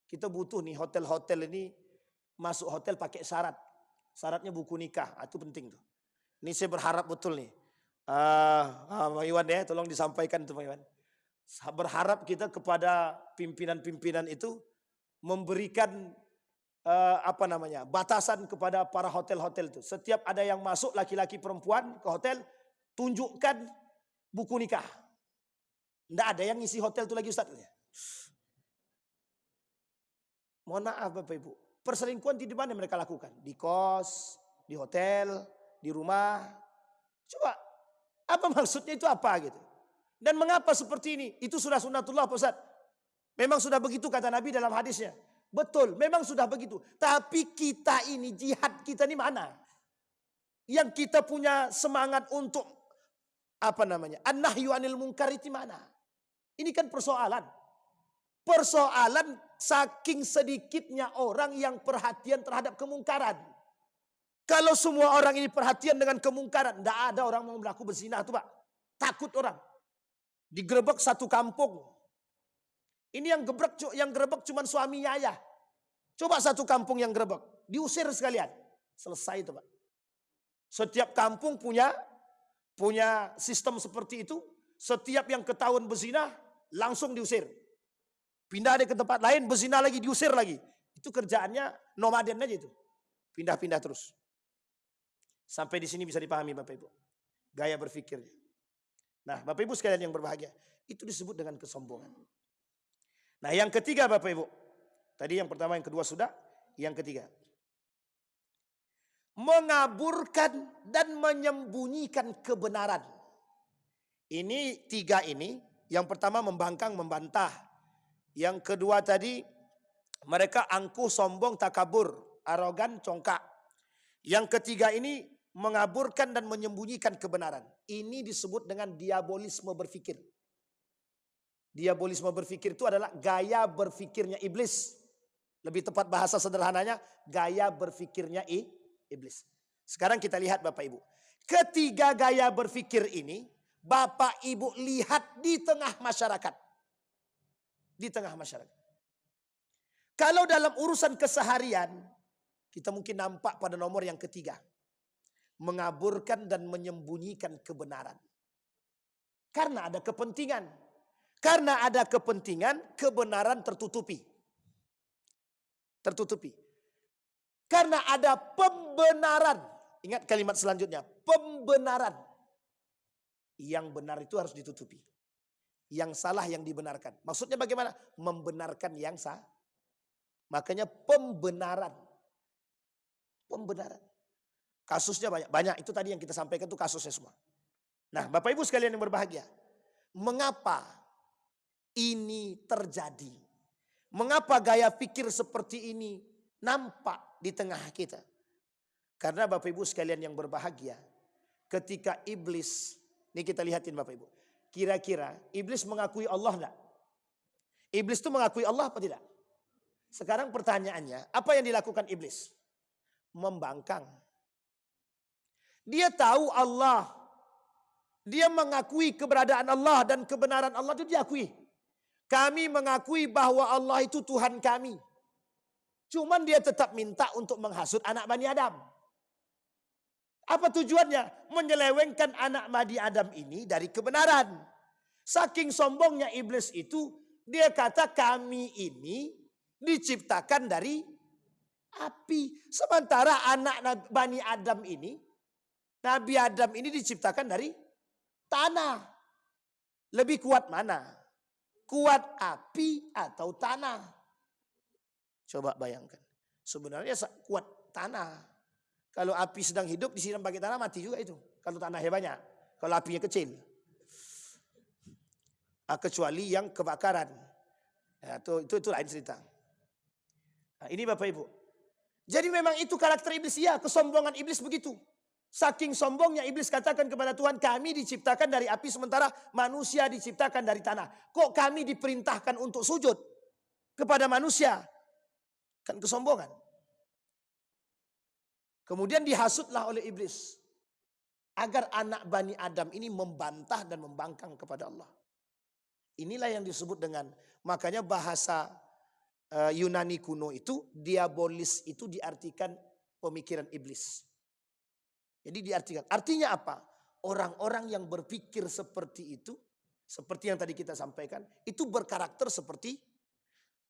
kita butuh nih hotel-hotel ini masuk hotel pakai syarat. Syaratnya buku nikah, itu penting tuh. Ini saya berharap betul nih. Pak Iwan ya, tolong disampaikan tuh Pak Iwan. Berharap kita kepada pimpinan-pimpinan itu memberikan batasan kepada para hotel-hotel itu. Setiap ada yang masuk laki-laki perempuan ke hotel, tunjukkan buku nikah. Tidak ada yang ngisi hotel itu lagi Ustaz. Mohon maaf Bapak Ibu, perselingkuhan di mana mereka lakukan? Di kos, di hotel, di rumah. Coba, apa maksudnya itu apa gitu? Dan mengapa seperti ini? Itu sudah sunnatullah Pak Ustaz. Memang sudah begitu kata Nabi dalam hadisnya. Betul, memang sudah begitu. Tapi kita ini, jihad kita ini mana? Yang kita punya semangat untuk an-nahyu anil munkar itu mana? Ini kan persoalan. Persoalan saking sedikitnya orang yang perhatian terhadap kemungkaran. Kalau semua orang ini perhatian dengan kemungkaran, tidak ada orang mau berlaku berzina tuh Pak. Takut orang. Digerebek satu kampung. Ini yang gerebek cuma suaminya ayah. Coba satu kampung yang gerebek, diusir sekalian. Selesai itu Pak. Setiap kampung punya sistem seperti itu. Setiap yang ketahuan berzina langsung diusir. Pindah ke tempat lain, berzina lagi, diusir lagi. Itu kerjaannya nomaden aja itu. Pindah-pindah terus. Sampai di sini bisa dipahami Bapak Ibu. Gaya berpikirnya. Nah Bapak Ibu sekalian yang berbahagia. Itu disebut dengan kesombongan. Nah yang ketiga Bapak Ibu. Tadi yang pertama, yang kedua sudah. Yang ketiga. Mengaburkan dan menyembunyikan kebenaran. Ini tiga ini. Yang pertama membangkang, membantah. Yang kedua tadi mereka angkuh, sombong, takabur, arogan, congkak. Yang ketiga ini mengaburkan dan menyembunyikan kebenaran. Ini disebut dengan diabolisme berpikir. Diabolisme berpikir itu adalah gaya berpikirnya iblis. Lebih tepat bahasa sederhananya, gaya berpikirnya iblis. Sekarang kita lihat Bapak Ibu. Ketiga gaya berpikir ini Bapak Ibu lihat di tengah masyarakat. Di tengah masyarakat. Kalau dalam urusan keseharian, kita mungkin nampak pada nomor yang ketiga. Mengaburkan dan menyembunyikan kebenaran. Karena ada kepentingan. Karena ada kepentingan, kebenaran tertutupi. Tertutupi. Karena ada pembenaran. Ingat kalimat selanjutnya. Pembenaran. Yang benar itu harus ditutupi. Yang salah yang dibenarkan. Maksudnya bagaimana? Membenarkan yang sah. Makanya pembenaran. Pembenaran. Kasusnya banyak. Banyak itu tadi yang kita sampaikan itu kasusnya semua. Nah Bapak Ibu sekalian yang berbahagia. Mengapa ini terjadi? Mengapa gaya pikir seperti ini nampak di tengah kita? Karena Bapak Ibu sekalian yang berbahagia. Ketika iblis. Ini kita lihatin Bapak Ibu. Kira-kira iblis mengakui Allah enggak? Iblis itu mengakui Allah apa tidak? Sekarang pertanyaannya, apa yang dilakukan iblis? Membangkang. Dia tahu Allah. Dia mengakui keberadaan Allah dan kebenaran Allah itu diakui. Kami mengakui bahwa Allah itu Tuhan kami. Cuman dia tetap minta untuk menghasut anak Bani Adam. Apa tujuannya? Menyelewengkan anak Bani Adam ini dari kebenaran. Saking sombongnya iblis itu, dia kata kami ini diciptakan dari api. Sementara anak Bani Adam ini, Nabi Adam ini diciptakan dari tanah. Lebih kuat mana? Kuat api atau tanah? Coba bayangkan. Sebenarnya kuat tanah. Kalau api sedang hidup disiram pakai tanah mati juga itu. Kalau tanahnya banyak. Kalau apinya kecil. Kecuali yang kebakaran. Ya, itu lain cerita. Nah, ini Bapak Ibu. Jadi memang itu karakter iblis. Ya, kesombongan iblis begitu. Saking sombongnya iblis katakan kepada Tuhan, kami diciptakan dari api sementara manusia diciptakan dari tanah. Kok kami diperintahkan untuk sujud? kepada manusia. Kan kesombongan. Kemudian dihasutlah oleh iblis. Agar anak Bani Adam ini membantah dan membangkang kepada Allah. Inilah yang disebut dengan, makanya bahasa Yunani kuno itu, diabolis itu diartikan pemikiran iblis. Jadi diartikan, artinya apa? Orang-orang yang berpikir seperti itu, seperti yang tadi kita sampaikan, itu berkarakter seperti,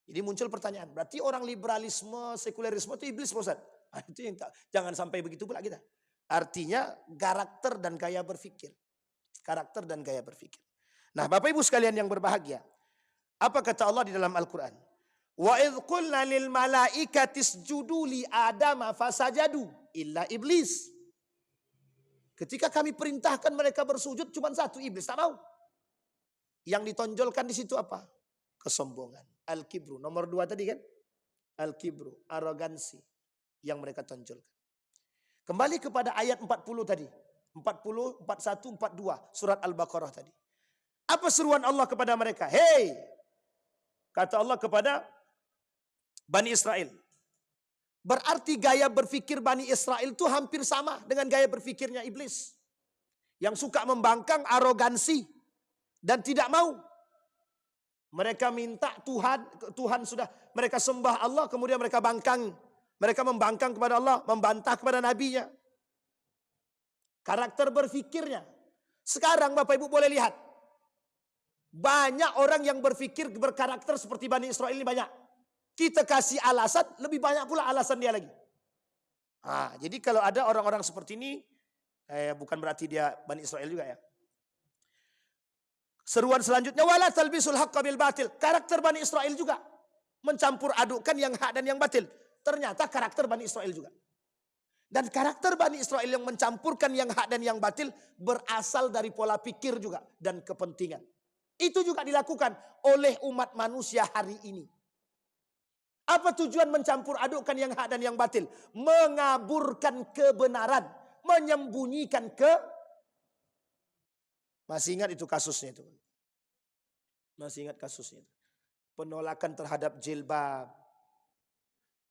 jadi muncul pertanyaan, berarti orang liberalisme, sekulerisme itu iblis, Pak Ustaz? Itu yang jangan sampai begitu pula kita. Artinya karakter dan gaya berpikir. Karakter dan gaya berpikir. Nah, Bapak Ibu sekalian yang berbahagia, apa kata Allah di dalam Al-Quran? Wa idh qulna lil malaikati isjudu li adama fasajadu illa iblis. Ketika kami perintahkan mereka bersujud, cuma satu, iblis tak mau. Yang ditonjolkan di situ apa? Kesombongan. Al-kibru. Nomor 2 tadi kan? Al-kibru. Arogansi. Yang mereka tonjolkan. Kembali kepada ayat 40 tadi. 40, 41, 42. Surat Al-Baqarah tadi. Apa seruan Allah kepada mereka? Hei! Kata Allah kepada Bani Israel. Berarti gaya berpikir Bani Israel itu hampir sama dengan gaya berpikirnya iblis. Yang suka membangkang, arogansi. Dan tidak mau. Mereka minta Tuhan sudah mereka sembah Allah, kemudian mereka bangkang. Mereka membangkang kepada Allah, membantah kepada nabinya. Karakter berpikirnya. Sekarang Bapak Ibu boleh lihat. Banyak orang yang berpikir berkarakter seperti Bani Israel ini banyak. Kita kasih alasan, lebih banyak pula alasan dia lagi. Nah, jadi kalau ada orang-orang seperti ini, bukan berarti dia Bani Israel juga ya. Seruan selanjutnya, wala talbisul haqqa bil batil. Karakter Bani Israel juga. Mencampur adukkan yang hak dan yang batil. Ternyata karakter Bani Israel juga. Dan karakter Bani Israel yang mencampurkan yang hak dan yang batil berasal dari pola pikir juga dan kepentingan. Itu juga dilakukan oleh umat manusia hari ini. Apa tujuan mencampur adukkan yang hak dan yang batil? Mengaburkan kebenaran, menyembunyikan Masih ingat itu kasusnya itu? Masih ingat kasusnya itu? Penolakan terhadap jilbab.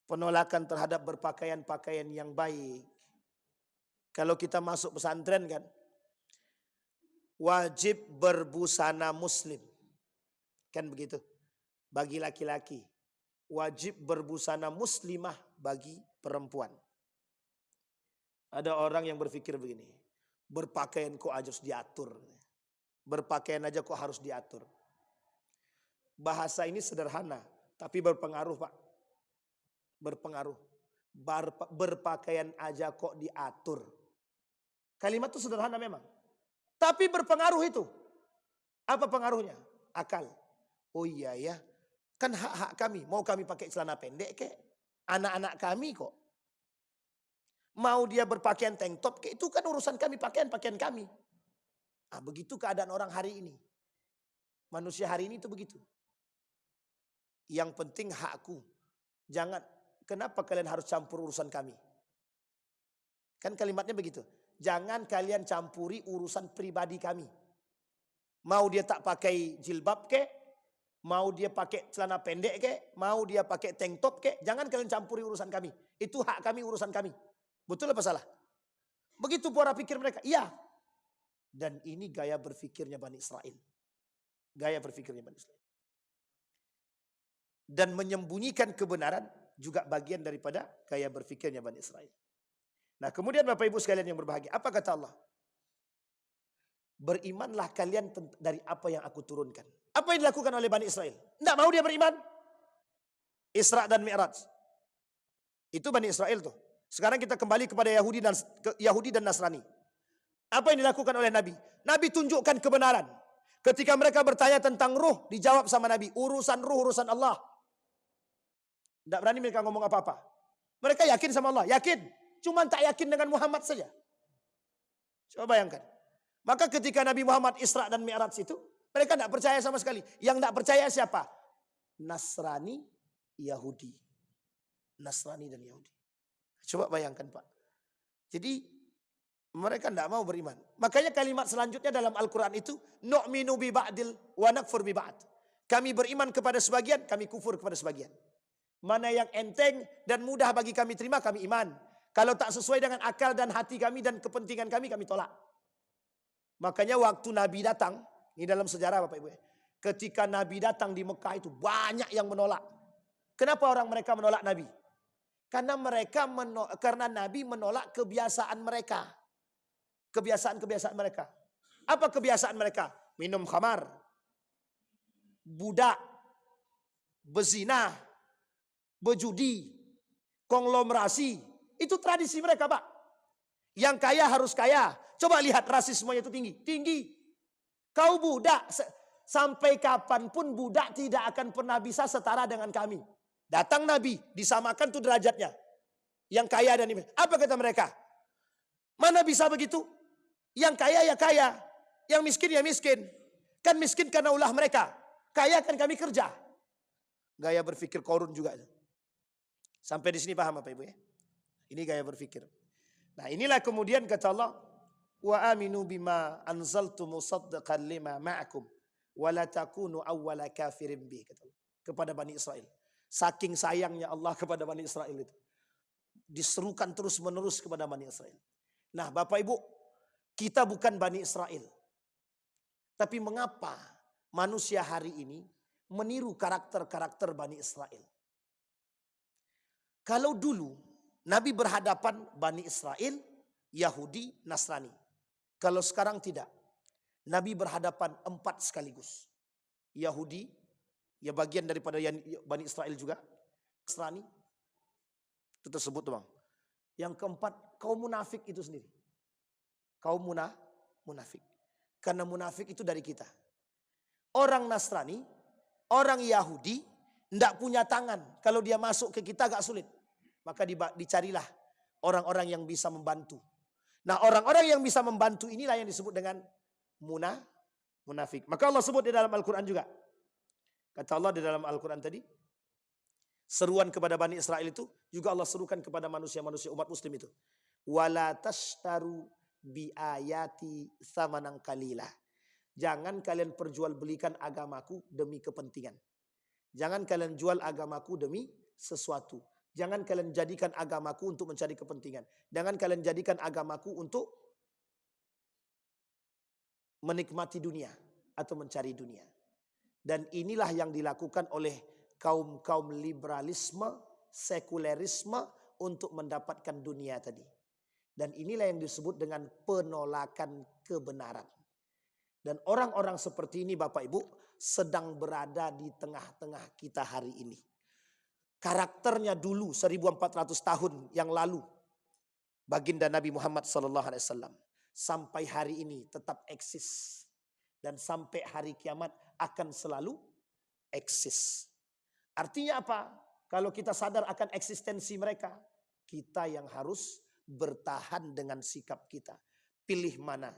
Penolakan terhadap berpakaian-pakaian yang baik. Kalau kita masuk pesantren kan, wajib berbusana muslim. Kan begitu. Bagi laki-laki. Wajib berbusana muslimah bagi perempuan. Ada orang yang berpikir begini. Berpakaian kok harus diatur. Berpakaian aja kok harus diatur. Bahasa ini sederhana. Tapi berpengaruh Pak. Berpengaruh. Berpakaian aja kok diatur. Kalimat itu sederhana memang. Tapi berpengaruh itu. Apa pengaruhnya? Akal. Oh iya ya. Kan hak-hak kami. Mau kami pakai celana pendek kek. Anak-anak kami kok. Mau dia berpakaian tank top kek. Itu kan urusan kami. Pakaian kami. Nah, begitu keadaan orang hari ini. Manusia hari ini itu begitu. Yang penting hakku. Jangan. Kenapa kalian harus campur urusan kami? Kan kalimatnya begitu. Jangan kalian campuri urusan pribadi kami. Mau dia tak pakai jilbab kek, mau dia pakai celana pendek kek, mau dia pakai tank top kek, jangan kalian campuri urusan kami. Itu hak kami, urusan kami. Betul apa salah? Begitu pola pikir mereka. Iya. Dan ini gaya berpikirnya Bani Israel. Gaya berpikirnya Bani Israel. Dan menyembunyikan kebenaran juga bagian daripada gaya berpikirnya Bani Israel. Nah, kemudian Bapak Ibu sekalian yang berbahagia, apa kata Allah? Berimanlah kalian dari apa yang aku turunkan. Apa yang dilakukan oleh Bani Israel? Tidak mau dia beriman. Isra dan Mi'raj. Itu Bani Israel tuh. Sekarang kita kembali kepada Yahudi dan Nasrani. Apa yang dilakukan oleh Nabi? Nabi tunjukkan kebenaran. Ketika mereka bertanya tentang ruh, dijawab sama Nabi, urusan ruh, urusan Allah. Tidak berani mereka ngomong apa-apa. Mereka yakin sama Allah, yakin. Cuma tak yakin dengan Muhammad saja. Coba bayangkan. Maka ketika Nabi Muhammad Isra dan Mi'raj itu, mereka tidak percaya sama sekali. Yang tidak percaya siapa? Nasrani, Yahudi. Nasrani dan Yahudi. Coba bayangkan Pak. Jadi mereka tidak mau beriman. Makanya kalimat selanjutnya dalam Al-Quran itu, nu'minu bi ba'dil wa nakfur bi ba'd.
Kami beriman kepada sebagian, kami kufur kepada sebagian. Mana yang enteng dan mudah bagi kami terima, kami iman. Kalau tak sesuai dengan akal dan hati kami dan kepentingan kami tolak. Makanya waktu Nabi datang, ini dalam sejarah Bapak Ibu, ketika Nabi datang di Mekah itu banyak yang menolak. Kenapa orang mereka menolak Nabi? Karena Nabi menolak kebiasaan mereka. Kebiasaan-kebiasaan mereka. Apa kebiasaan mereka? Minum khamar, budak, berzina, berjudi, konglomerasi. Itu tradisi mereka, Pak. Yang kaya harus kaya. Coba lihat rasismenya itu tinggi. Tinggi. Kau budak, sampai kapanpun budak tidak akan pernah bisa setara dengan kami. Datang Nabi, disamakan tuh derajatnya. Yang kaya dan ini. Apa kata mereka? Mana bisa begitu? Yang kaya ya kaya. Yang miskin ya miskin. Kan miskin karena ulah mereka. Kaya kan kami kerja. Gaya berpikir korun juga. Sampai di sini paham Bapak Ibu ya? Ini gaya berpikir. Nah inilah kemudian kata Allah. Wa aminu bima anzaltu musaddiqan lima ma'akum. Wa la takunu awwala kafirin bih. Kepada Bani Israel. Saking sayangnya Allah kepada Bani Israel itu. Diserukan terus menerus kepada Bani Israel. Nah Bapak Ibu, kita bukan Bani Israel. Tapi mengapa manusia hari ini meniru karakter-karakter Bani Israel? Kalau dulu Nabi berhadapan Bani Israel, Yahudi, Nasrani. Kalau sekarang tidak. Nabi berhadapan 4 sekaligus. Yahudi, ya bagian daripada Bani Israel juga. Nasrani, itu tersebut Bang. Yang keempat, kaum munafik itu sendiri. Kaum munafik. Karena munafik itu dari kita. Orang Nasrani, orang Yahudi, tidak punya tangan. Kalau dia masuk ke kita agak sulit. Maka dicarilah orang-orang yang bisa membantu. Nah orang-orang yang bisa membantu inilah yang disebut dengan munafik. Maka Allah sebut di dalam Al-Quran juga. Kata Allah di dalam Al-Quran tadi. Seruan kepada Bani Israel itu juga Allah serukan kepada manusia-manusia umat muslim itu. Wala tashtaru bi ayati tsamanan qalila. Jangan kalian perjualbelikan agamaku demi kepentingan. Jangan kalian jual agamaku demi sesuatu. Jangan kalian jadikan agamaku untuk mencari kepentingan. Jangan kalian jadikan agamaku untuk menikmati dunia atau mencari dunia. Dan inilah yang dilakukan oleh kaum liberalisme, sekulerisme untuk mendapatkan dunia tadi. Dan inilah yang disebut dengan penolakan kebenaran. Dan orang-orang seperti ini Bapak Ibu sedang berada di tengah-tengah kita hari ini. Karakternya dulu 1400 tahun yang lalu. Baginda Nabi Muhammad SAW. Sampai hari ini tetap eksis. Dan sampai hari kiamat akan selalu eksis. Artinya apa? Kalau kita sadar akan eksistensi mereka, kita yang harus bertahan dengan sikap kita. Pilih mana?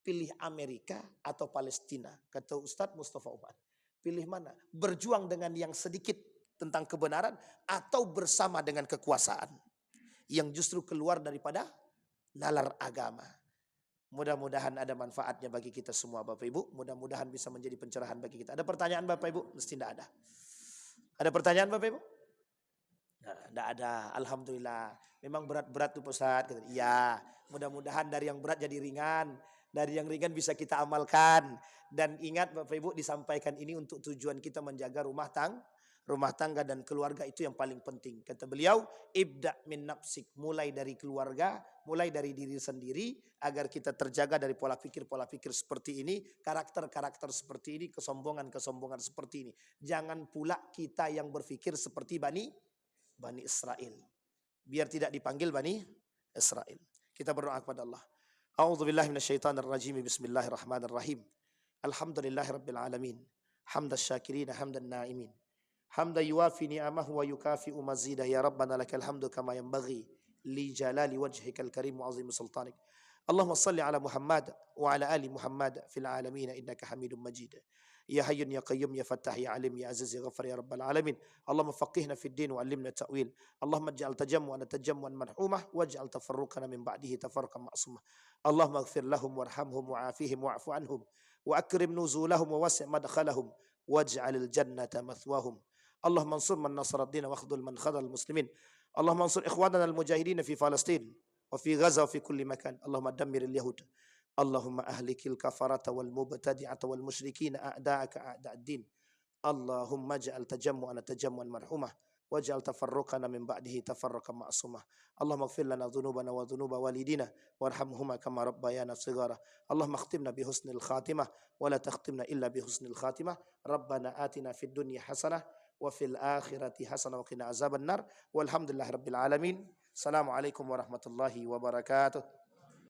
Pilih Amerika atau Palestina? Kata Ustadz Mustafa Umar. Pilih mana? Berjuang dengan yang sedikit tentang kebenaran atau bersama dengan kekuasaan yang justru keluar daripada nalar agama. Mudah-mudahan ada manfaatnya bagi kita semua Bapak Ibu. Mudah-mudahan bisa menjadi pencerahan bagi kita. Ada pertanyaan Bapak Ibu? Mesti tidak ada. Ada pertanyaan Bapak Ibu? Nah, tidak ada. Alhamdulillah. Memang berat-berat tuh Ustaz. Iya. Mudah-mudahan dari yang berat jadi ringan. Dari yang ringan bisa kita amalkan. Dan ingat Bapak Ibu disampaikan ini untuk tujuan kita menjaga rumah tangga dan keluarga itu yang paling penting. Kata beliau, ibda min nafsik, mulai dari keluarga, mulai dari diri sendiri agar kita terjaga dari pola pikir seperti ini, karakter-karakter seperti ini, kesombongan seperti ini. Jangan pula kita yang berpikir seperti Bani Israel. Biar tidak dipanggil Bani Israel. Kita berdoa kepada Allah. A'udzubillahi minasyaitonirrajim. Bismillahirrahmanirrahim. Alhamdulillahirabbil alamin. Hamdas syakirin, hamdan naimin. Hamda yuwafi ni'amahu wa yukafi'u mazidah ya Rabbana lakal hamdu kama yanbaghi li jalali wajhikal karim wa azim sultanik. Allahumma salli ala Muhammad wa ala ali Muhammad fil alamin innaka Hamidum Majid. Ya Hayyun ya Qayyum ya Fattah ya Alim ya Aziz ya Ghaffar ya Rabbal alamin. Allahumma faqihna fid din wa 'allimna ta'wil. Allahumma ij'al tajammu'ana tajammu'an marhumah waj'al tafarruqana min ba'dihi tafarruqan ma'sumah. Allahumma ighfir lahum warhamhum wa'afihim wa'fu anhum wa akrim nuzulahum wa wasi' madkhalahum waj'alil jannata mathwahum. Allahumma ansur man nasara ad-din wa akhdhul man khadhal muslimin. Allahumma ansur ikhwanana al-mujahidin fi Palestin wa fi Gaza wa fi kulli makan. Allahumma dammiril yahud. Allahumma ahlikil kafarata wal mubtadi'ata wal musyrikin a'da'aka a'da'ad din. Allahumma ja'al tajammu'ana tajammu'an marhumah waj'al tafarruqana min ba'dihi tafarruqan ma'sumah. Allahumma ighfir lana dhunubana wa dhunuba walidina warhamhuma kama rabbayana shighara. Allahumma akhtimna bi husnil khatimah wa la takhtimna illa bi husnil khatimah. Rabbana atina fid dunya hasanah wa fil akhirati hasanah wa qina azabannar. Walhamdulillahirabbil alamin. Assalamualaikum warahmatullahi wabarakatuh.